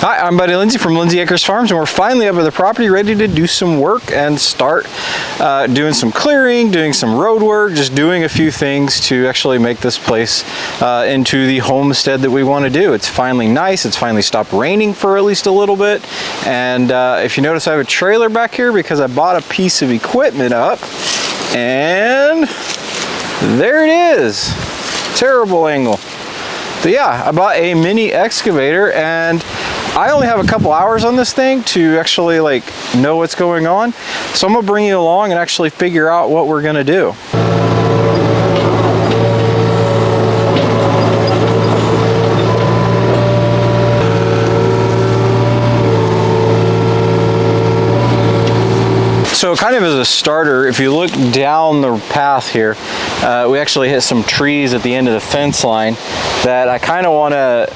Hi, I'm Buddy Lindsay from Lindsay Acres Farms, and we're finally up at the property ready to do some work and start doing some clearing, doing some road work, just doing a few things to actually make this place into the homestead that we want to do. It's finally nice. It's finally stopped raining for at least a little bit. And if you notice, I have a trailer back here because I bought a piece of equipment up, and there it is. Terrible angle. So yeah, I bought a mini excavator, and I only have a couple hours on this thing to actually know what's going on. So I'm gonna bring you along and actually figure out what we're gonna do. So kind of as a starter, if you look down the path here, we actually hit some trees at the end of the fence line that I kind of want to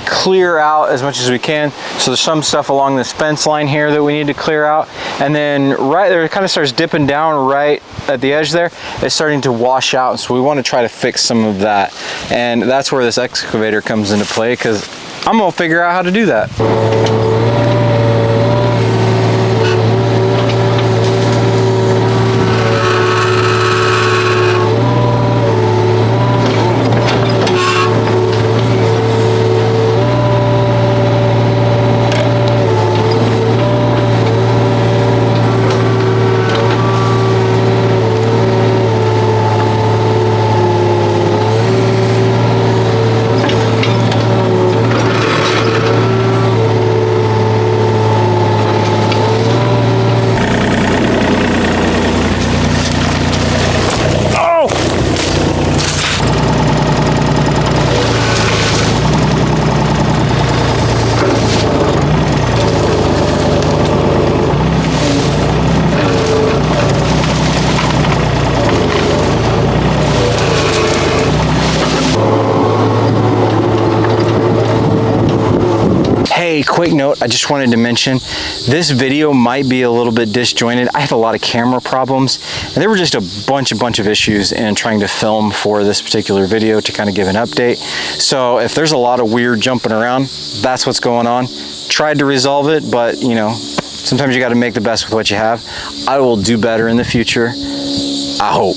clear out as much as we can. So there's some stuff along this fence line here that we need to clear out, and then right there it kind of starts dipping down right at the edge there. It's starting to wash out, so we want to try to fix some of that, and that's where this excavator comes into play, because I'm gonna figure out how to do that. Hey, quick note, I just wanted to mention, this video might be a little bit disjointed. I had a lot of camera problems, and there were just a bunch of issues in trying to film for this particular video to kind of give an update. So if there's a lot of weird jumping around, that's what's going on. Tried to resolve it, but you know, sometimes you got to make the best with what you have. I will do better in the future, I hope.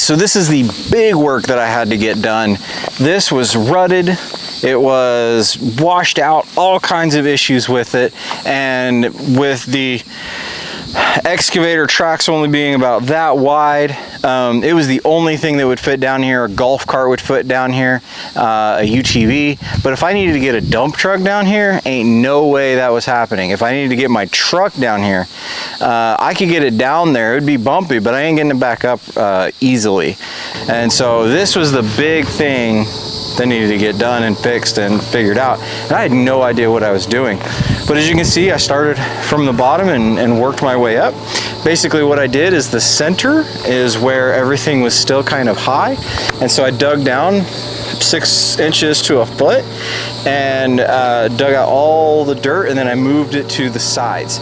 so this is the big work that I had to get done. This was rutted. It was washed out, all kinds of issues with it. And with the excavator tracks only being about that wide, it was the only thing that would fit down here. A golf cart would fit down here, a UTV. But if I needed to get a dump truck down here, ain't no way that was happening. If I needed to get my truck down here, I could get it down there. It would be bumpy, but I ain't getting it back up easily. And so this was the big thing that needed to get done and fixed and figured out. And I had no idea what I was doing. But as you can see, I started from the bottom and worked my way up. Basically what I did is the center is where everything was still kind of high. And so I dug down 6 inches to a foot and dug out all the dirt, and then I moved it to the sides.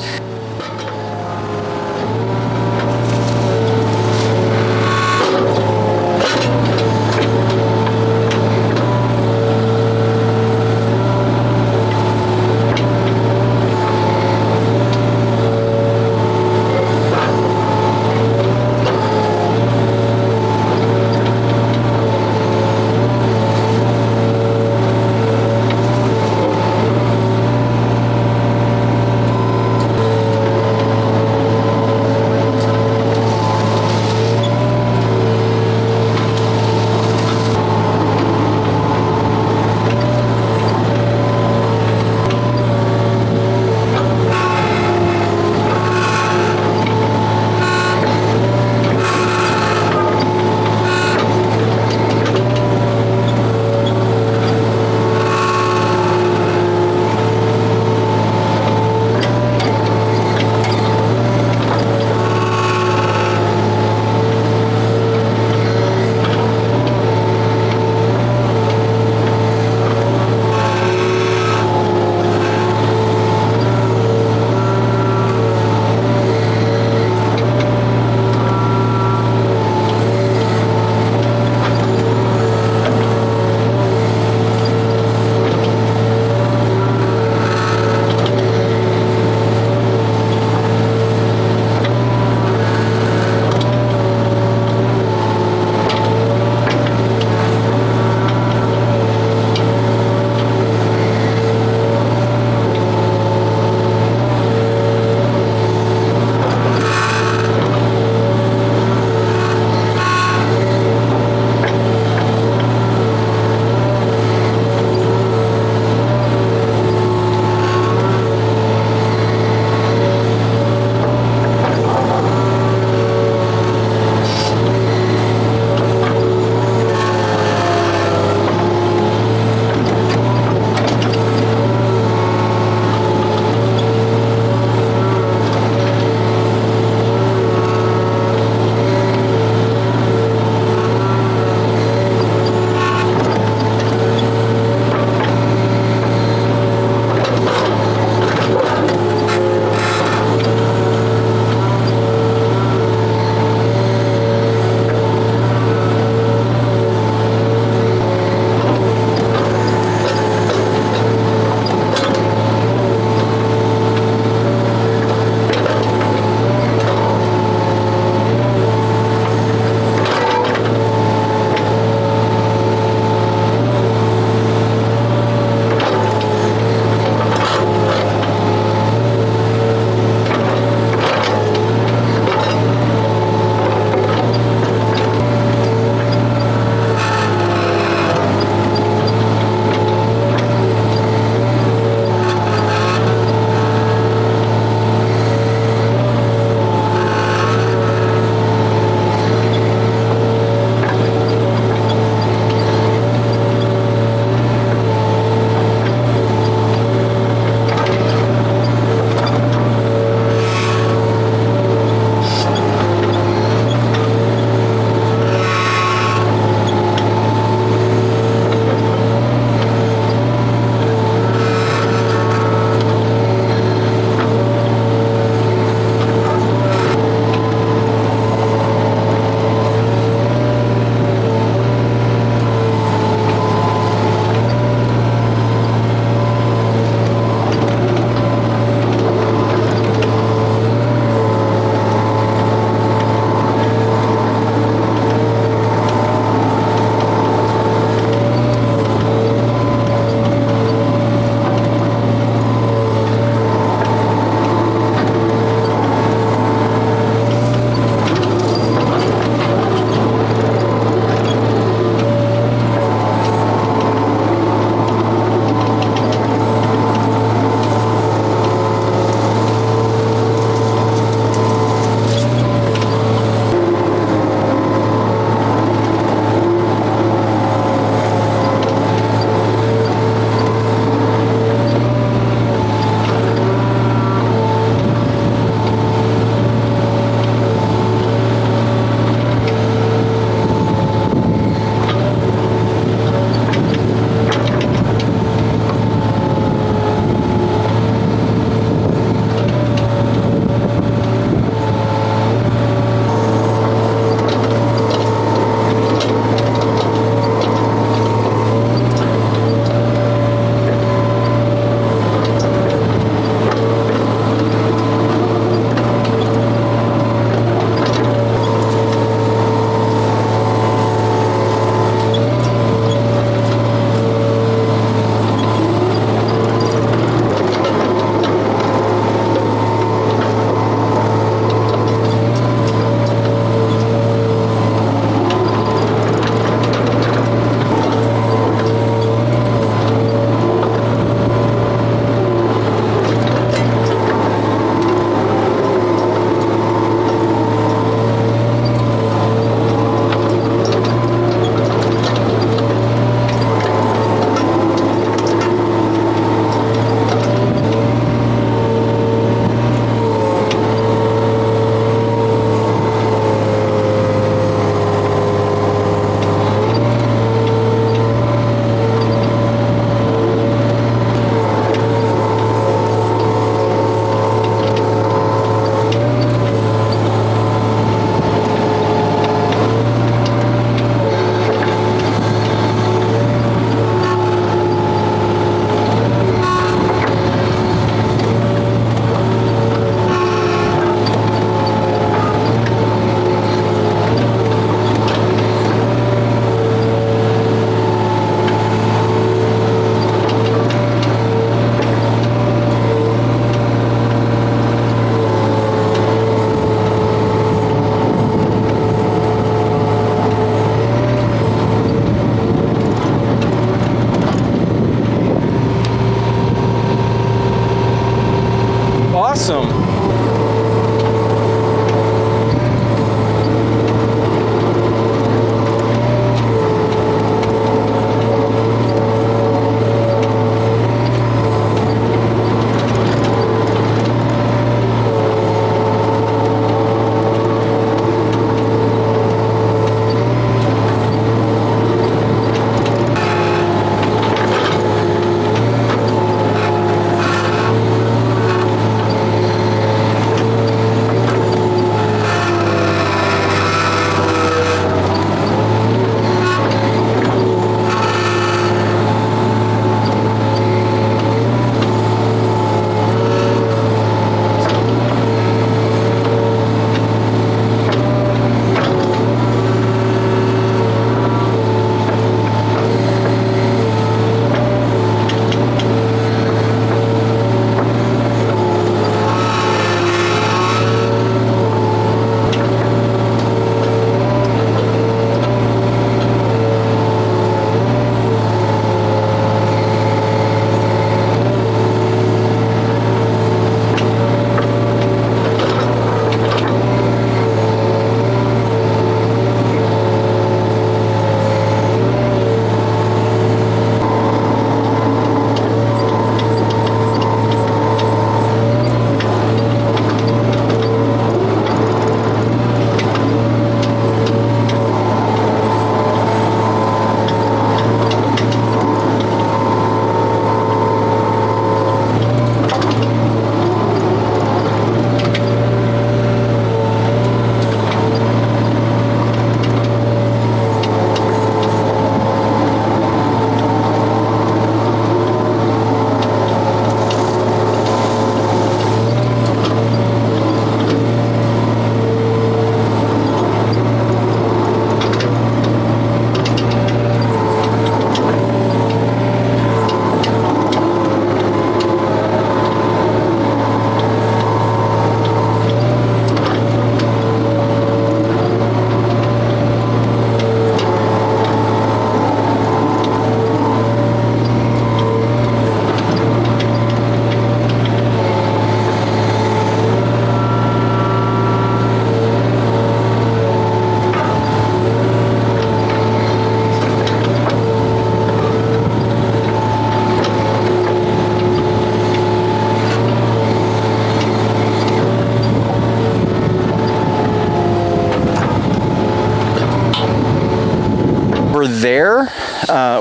over there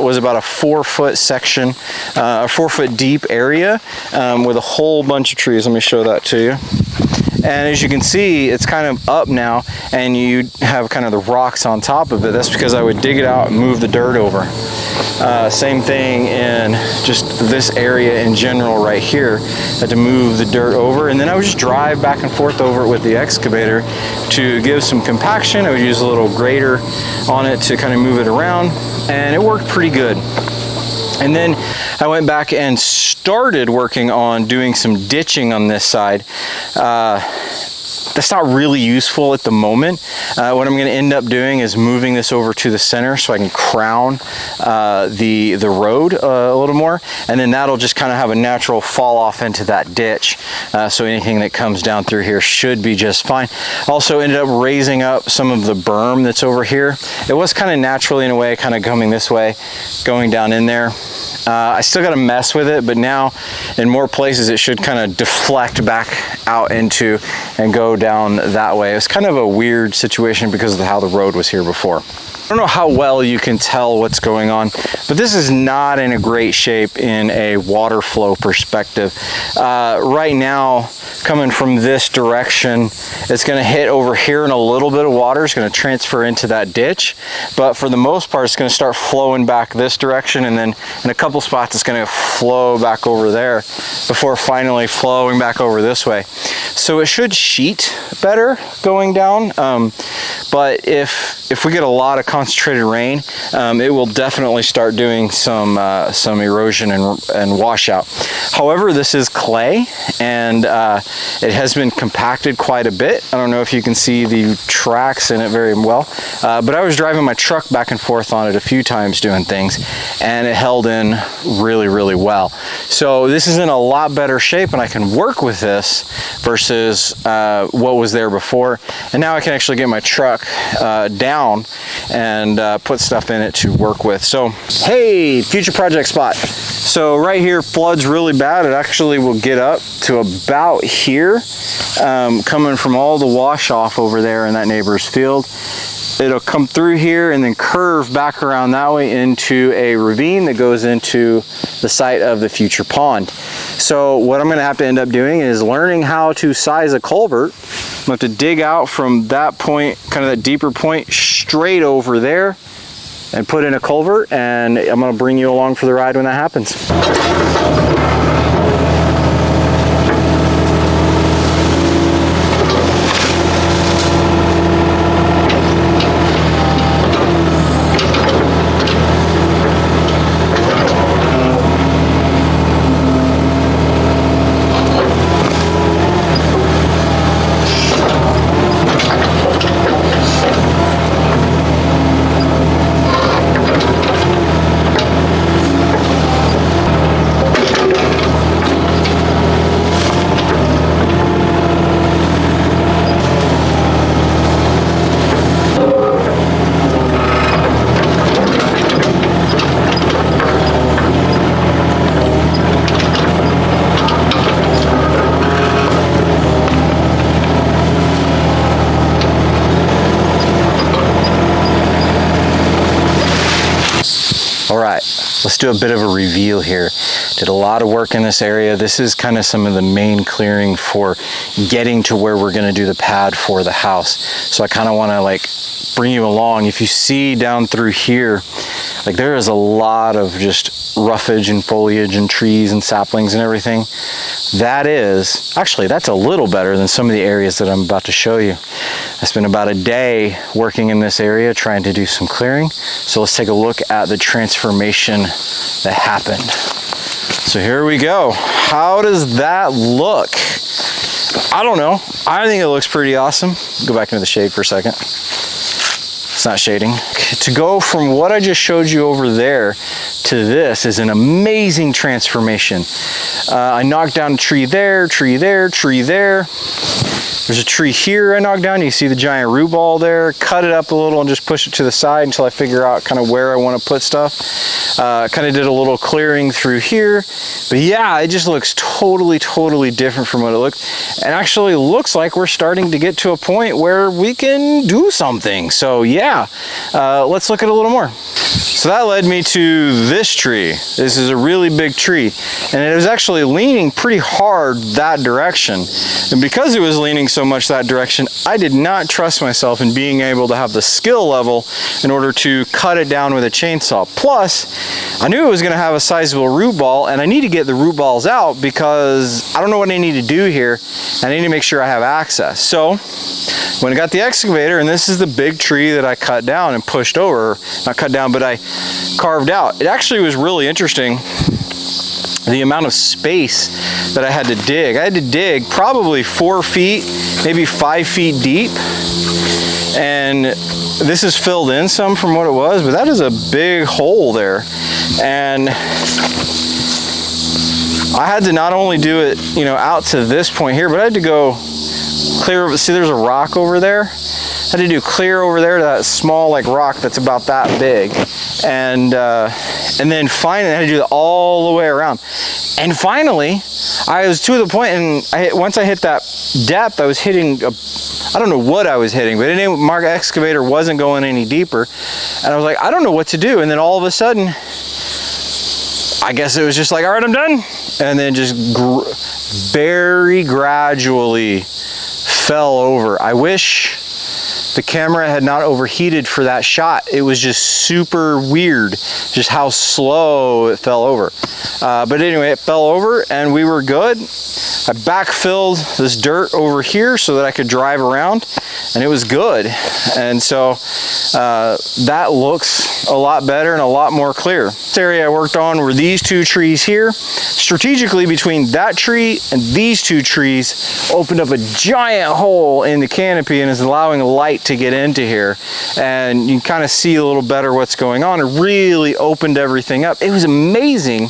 was about a 4-foot section, a 4-foot deep area with a whole bunch of trees. Let me show that to you. And as you can see, it's kind of up now, and you have kind of the rocks on top of it. That's because I would dig it out and move the dirt over. Same thing in just this area in general right here. I had to move the dirt over, and then I would just drive back and forth over it with the excavator to give some compaction. I would use a little grater on it to kind of move it around, and it worked pretty good. And then I went back and started working on doing some ditching on this side. That's not really useful at the moment. What I'm going to end up doing is moving this over to the center so I can crown the road a little more, and then that'll just kind of have a natural fall off into that ditch. So anything that comes down through here should be just fine. Also ended up raising up some of the berm that's over here. It was kind of naturally in a way, kind of coming this way, going down in there. I still got to mess with it, but now in more places it should kind of deflect back out into and go down that way. It's kind of a weird situation because of how the road was here before. I don't know how well you can tell what's going on, but this is not in a great shape in a water flow perspective. Right now, coming from this direction, it's going to hit over here in a little bit of water. It's going to transfer into that ditch, but for the most part, it's going to start flowing back this direction, and then in a couple spots, it's going to flow back over there before finally flowing back over this way. So it should sheet better going down, but if we get a lot of concentrated rain, it will definitely start doing some erosion and washout. However, this is clay, and it has been compacted quite a bit. I don't know if you can see the tracks in it very well, but I was driving my truck back and forth on it a few times doing things, and it held in really, really well. So this is in a lot better shape, and I can work with this versus what was there before. And now I can actually get my truck down and put stuff in it to work with. So, hey, future project spot. So right here, floods really bad. It actually will get up to about here, coming from all the wash off over there in that neighbor's field. It'll come through here and then curve back around that way into a ravine that goes into the site of the future pond. So what I'm going to have to end up doing is learning how to size a culvert. I'm going to have to dig out from that point, kind of that deeper point, straight over there and put in a culvert, and I'm going to bring you along for the ride when that happens. All right, let's do a bit of a reveal here. Did a lot of work in this area. This is kind of some of the main clearing for getting to where we're going to do the pad for the house. So I kind of want to like bring you along. If you see down through here, like there is a lot of just roughage and foliage and trees and saplings and everything. That is, actually that's a little better than some of the areas that I'm about to show you. I spent about a day working in this area trying to do some clearing. So let's take a look at the transformation that happened. So here we go. How does that look? I don't know. I think it looks pretty awesome. Go back into the shade for a second. It's not shading. To go from what I just showed you over there to this is an amazing transformation. I knocked down a tree there, tree there, tree there. There's a tree here I knocked down. You see the giant root ball there. Cut it up a little and just push it to the side until I figure out kind of where I want to put stuff. Kind of did a little clearing through here. But yeah, it just looks totally different from what it looked. And actually looks like we're starting to get to a point where we can do something. So yeah, yeah, let's look at a little more. So that led me to this tree. This is a really big tree, and it was actually leaning pretty hard that direction. And because it was leaning so much that direction, I did not trust myself in being able to have the skill level in order to cut it down with a chainsaw. Plus, I knew it was going to have a sizable root ball, and I need to get the root balls out because I don't know what I need to do here. I need to make sure I have access. So when I got the excavator, and this is the big tree that I cut down and pushed over, not cut down, but I carved out. It actually was really interesting, the amount of space that I had to dig. I had to dig probably 4 feet, maybe 5 feet deep. And this is filled in some from what it was, but that is a big hole there. And I had to not only do it, you know, out to this point here, but I had to go clear over. See, there's a rock over there. I had to do clear over there to that small like rock that's about that big, and then finally I had to do it all the way around. And finally, I was to the point, and once I hit that depth, I was hitting I don't know what I was hitting, but my excavator wasn't going any deeper, and I was like, I don't know what to do. And then all of a sudden, I guess it was just like, all right, I'm done, and then just very gradually fell over. I wish the camera had not overheated for that shot. It was just super weird, just how slow it fell over. But anyway, it fell over and we were good. I backfilled this dirt over here so that I could drive around, and it was good. And so that looks a lot better and a lot more clear. This area I worked on were these 2 trees here. Strategically between that tree and these 2 trees opened up a giant hole in the canopy and is allowing light to get into here, and you can kind of see a little better what's going on. It really opened everything up. It was amazing.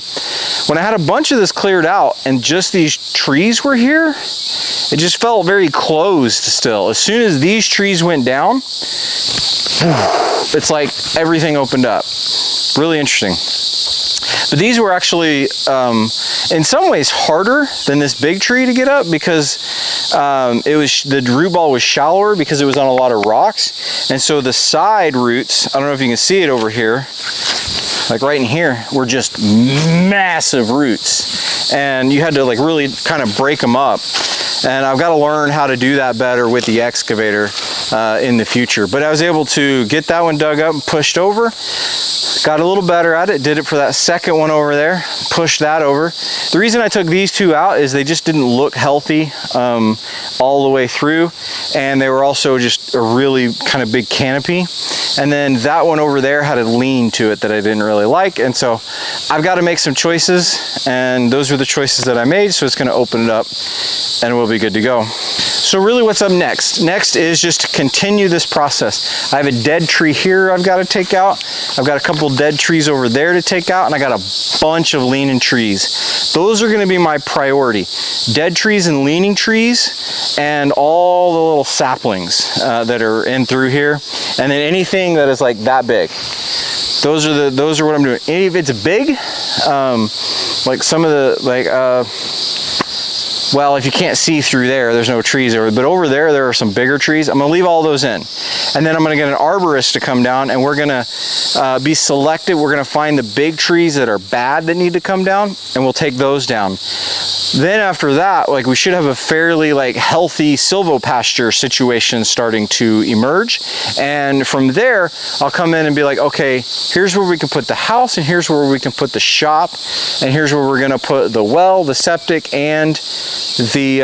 When I had a bunch of this cleared out and just these trees were here, it just felt very closed still. As soon as these trees went down, it's like everything opened up. Really interesting. But these were actually, in some ways, harder than this big tree to get up because the root ball was shallower because it was on a lot of rocks. And so the side roots, I don't know if you can see it over here, like right in here, were just massive roots. And you had to like really kind of break them up. And I've got to learn how to do that better with the excavator in the future. But I was able to get that one dug up and pushed over. Got a little better at it, did it for that second one over there, pushed that over. The reason I took these 2 out is they just didn't look healthy all the way through, and they were also just a really kind of big canopy. And then that one over there had a lean to it that I didn't really like, and so I've got to make some choices, and those were the choices that I made, so it's going to open it up and we'll be good to go. So really what's up next? Next is just to continue this process. I have a dead tree here I've got to take out. I've got a couple dead trees over there to take out, and I got a bunch of leaning trees. Those are going to be my priority. Dead trees and leaning trees, and all the little saplings that are in through here, and then anything that is like that big. Those are what I'm doing. If it's big, like some of the well, if you can't see through there's no trees there, but over there are some bigger trees. I'm gonna leave all those in. And then I'm gonna get an arborist to come down, and we're gonna be selective. We're gonna find the big trees that are bad that need to come down, and we'll take those down. Then after that, like, we should have a fairly like healthy silvopasture situation starting to emerge. And from there, I'll come in and be like, okay, here's where we can put the house, and here's where we can put the shop, and here's where we're gonna put the well, the septic, and the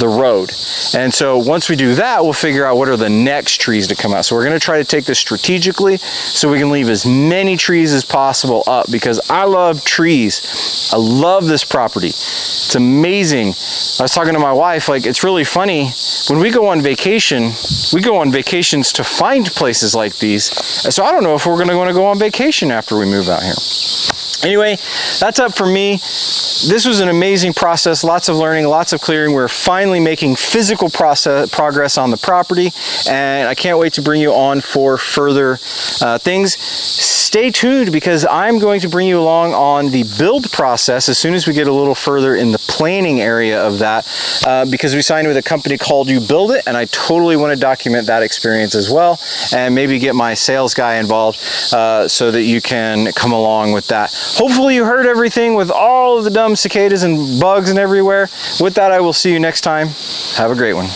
road. And so once we do that, we'll figure out what are the next trees to come out. So we're going to try to take this strategically so we can leave as many trees as possible up, because I love trees. I love this property. It's amazing. I was talking to my wife, like, it's really funny when we go on vacation, we go on vacations to find places like these. So I don't know if we're going to go on vacation after we move out here. Anyway, that's up for me. This was an amazing process, lots of learning, lots of clearing. We're finally making physical progress on the property, and I can't wait to bring you on for further things. Stay tuned, because I'm going to bring you along on the build process as soon as we get a little further in the planning area of that, because we signed with a company called You Build It, and I totally want to document that experience as well, and maybe get my sales guy involved so that you can come along with that. Hopefully you heard everything with all of the dumb cicadas and bugs and everywhere. With that, I will see you next time. Have a great one.